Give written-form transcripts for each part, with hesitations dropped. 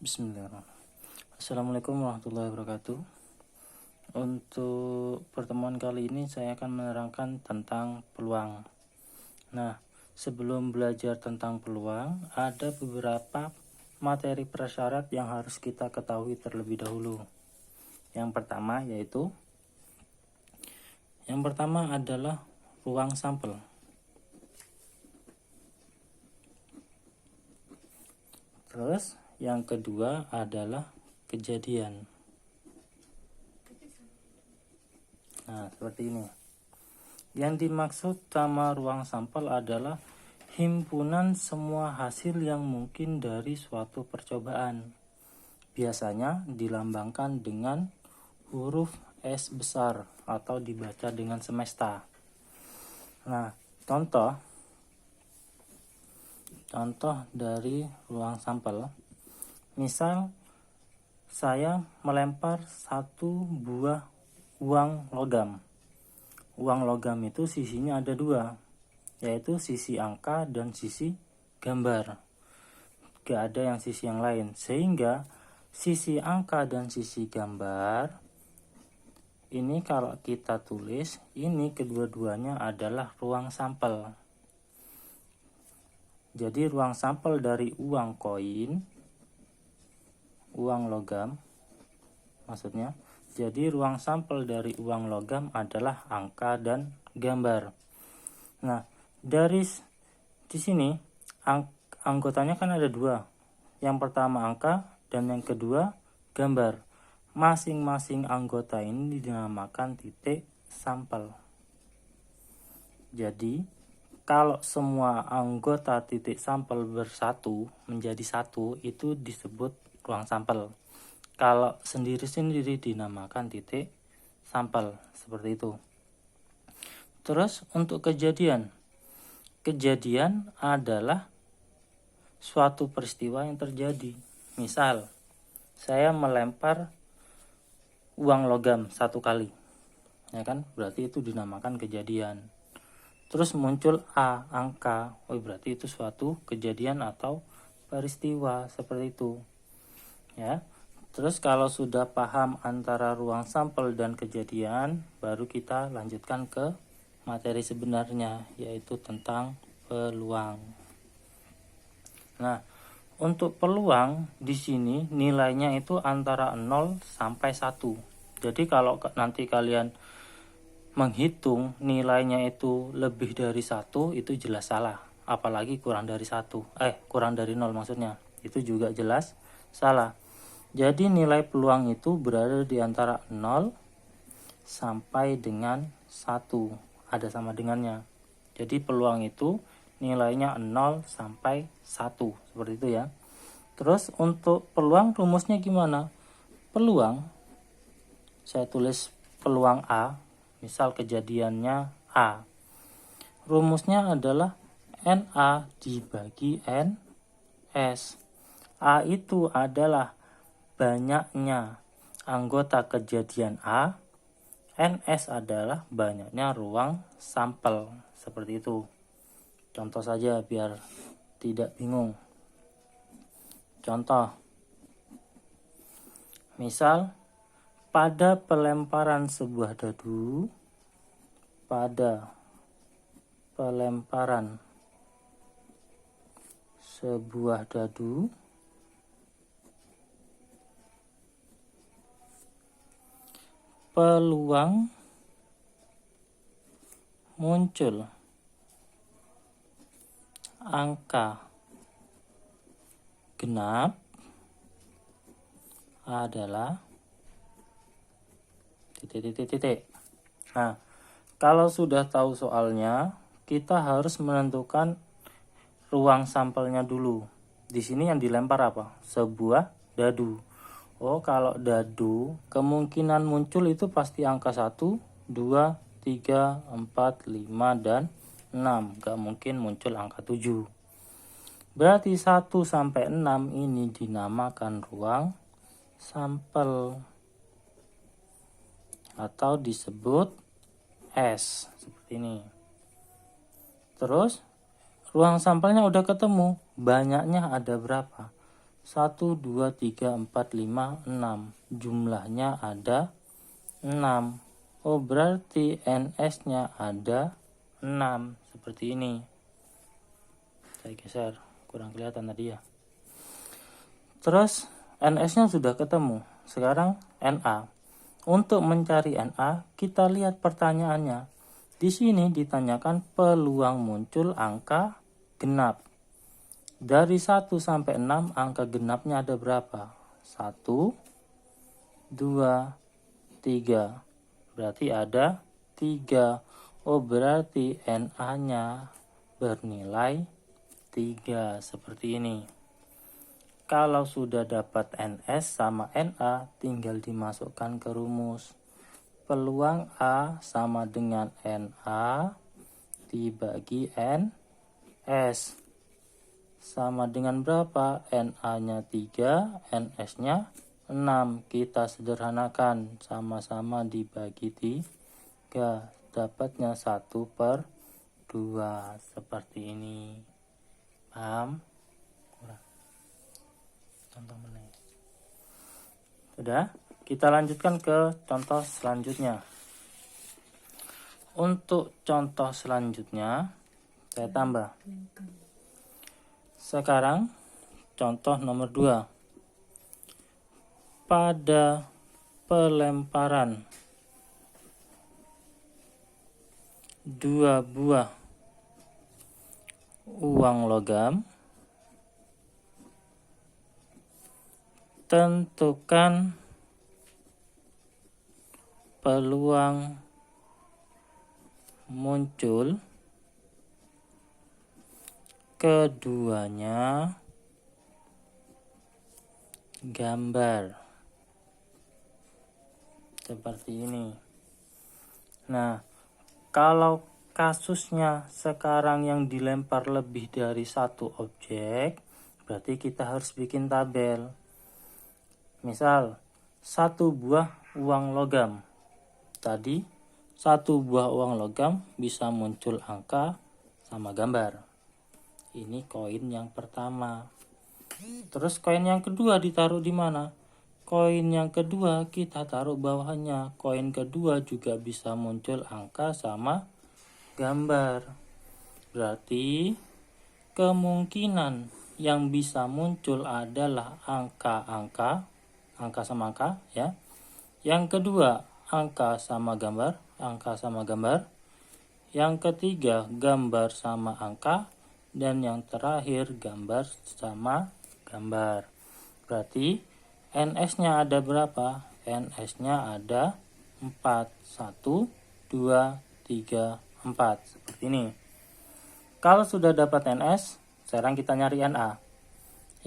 Bismillahirrahmanirrahim. Assalamualaikum warahmatullahi wabarakatuh. Untuk pertemuan kali ini saya akan menerangkan tentang peluang. Nah, sebelum belajar tentang peluang, ada beberapa materi prasyarat yang harus kita ketahui terlebih dahulu. Yang pertama adalah ruang sampel. Terus yang kedua adalah kejadian. Nah, seperti ini. Yang dimaksud sama ruang sampel adalah himpunan semua hasil yang mungkin dari suatu percobaan. Biasanya dilambangkan dengan huruf S besar atau dibaca dengan semesta. Nah, contoh dari ruang sampel. Misal, saya melempar satu buah uang logam. Uang logam itu sisinya ada dua, yaitu sisi angka dan sisi gambar. Gak ada yang sisi yang lain, sehingga sisi angka dan sisi gambar ini kalau kita tulis, ini kedua-duanya adalah ruang sampel. Jadi ruang sampel dari uang koin, uang logam maksudnya. Jadi ruang sampel dari uang logam adalah angka dan gambar. Nah, dari di sini anggotanya kan ada dua. Yang pertama angka dan yang kedua gambar. Masing-masing anggota ini dinamakan titik sampel. Jadi kalau semua anggota titik sampel bersatu menjadi satu, itu disebut ruang sampel. Kalau sendiri-sendiri dinamakan titik sampel, seperti itu. Terus untuk kejadian adalah suatu peristiwa yang terjadi. Misal, saya melempar uang logam satu kali, ya kan? Berarti itu dinamakan kejadian. Terus muncul A, angka. Berarti itu suatu kejadian atau peristiwa, seperti itu. Ya. Terus kalau sudah paham antara ruang sampel dan kejadian, baru kita lanjutkan ke materi sebenarnya, yaitu tentang peluang. Nah, untuk peluang di sini nilainya itu antara 0 sampai 1. Jadi kalau nanti kalian menghitung nilainya itu lebih dari 1, itu jelas salah. Apalagi kurang dari 0 maksudnya. Itu juga jelas salah. Jadi nilai peluang itu berada di antara 0 sampai dengan 1. Ada sama dengannya. Jadi peluang itu nilainya 0 sampai 1. Seperti itu ya. Terus untuk peluang rumusnya gimana? Peluang, saya tulis peluang A. Misal kejadiannya A. Rumusnya adalah NA dibagi NS. A itu adalah banyaknya anggota kejadian A, NS adalah banyaknya ruang sampel. Seperti itu. Contoh saja biar tidak bingung. Contoh, misal pada pelemparan sebuah dadu, peluang muncul angka genap adalah titik. Nah, kalau sudah tahu soalnya, kita harus menentukan ruang sampelnya dulu. Di sini yang dilempar apa? Sebuah dadu. Kalau dadu, kemungkinan muncul itu pasti angka 1, 2, 3, 4, 5, dan 6. Gak mungkin muncul angka 7. Berarti 1 sampai 6 ini dinamakan ruang sampel atau disebut S. Seperti ini. Terus ruang sampelnya udah ketemu. Banyaknya ada berapa? 1, 2, 3, 4, 5, 6. Jumlahnya ada 6. Oh, berarti NS-nya ada 6. Seperti ini. Saya geser, kurang kelihatan tadi ya. Terus NS-nya sudah ketemu. Sekarang NA. Untuk mencari NA, kita lihat pertanyaannya. Di sini ditanyakan peluang muncul angka genap. Dari 1 sampai 6 angka genapnya ada berapa? 1, 2, 3. Berarti ada 3. Oh, berarti NA-nya bernilai 3. Seperti ini. Kalau sudah dapat NS sama NA, tinggal dimasukkan ke rumus. Peluang A sama dengan NA dibagi NS. Sama dengan berapa? NA-nya 3, NS-nya 6. Kita sederhanakan, sama-sama dibagi 3. Dapatnya 1/2. Seperti ini. Paham? Contoh mana? Sudah, kita lanjutkan ke contoh selanjutnya. Untuk contoh selanjutnya saya tambah. Sekarang contoh nomor 2. Pada pelemparan 2 buah uang logam, tentukan peluang muncul keduanya gambar. Seperti ini. Nah, kalau kasusnya sekarang yang dilempar lebih dari satu objek, berarti kita harus bikin tabel. Misal, 1 buah uang logam. Tadi, 1 buah uang logam bisa muncul angka sama gambar. Ini koin yang pertama. Terus koin yang kedua ditaruh di mana? Koin yang kedua kita taruh bawahnya. Koin kedua juga bisa muncul angka sama gambar. Berarti kemungkinan yang bisa muncul adalah angka sama angka ya. Yang kedua, angka sama gambar, angka sama gambar. Yang ketiga, gambar sama angka, dan yang terakhir gambar sama gambar. Berarti NS-nya ada berapa? NS-nya ada 4. 1, 2, 3, 4. Seperti ini. Kalau sudah dapat NS, sekarang kita nyari NA.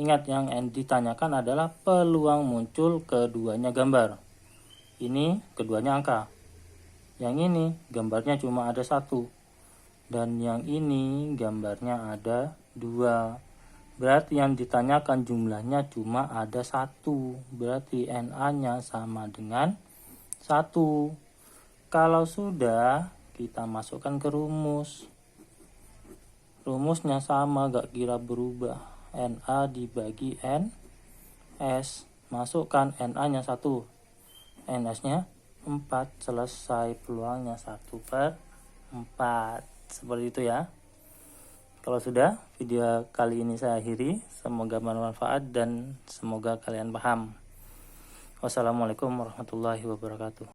Ingat, yang ditanyakan adalah peluang muncul keduanya gambar. Ini keduanya angka. Yang ini gambarnya cuma ada 1. Dan yang ini gambarnya ada 2. Berarti yang ditanyakan jumlahnya cuma ada 1. Berarti NA-nya sama dengan 1. Kalau sudah, kita masukkan ke rumus. Rumusnya sama, gak kira berubah. NA dibagi NS. Masukkan NA-nya 1. NS-nya 4. Selesai, peluangnya 1/4. Seperti itu ya. Kalau sudah, video kali ini saya akhiri. Semoga bermanfaat dan semoga kalian paham. Wassalamualaikum warahmatullahi wabarakatuh.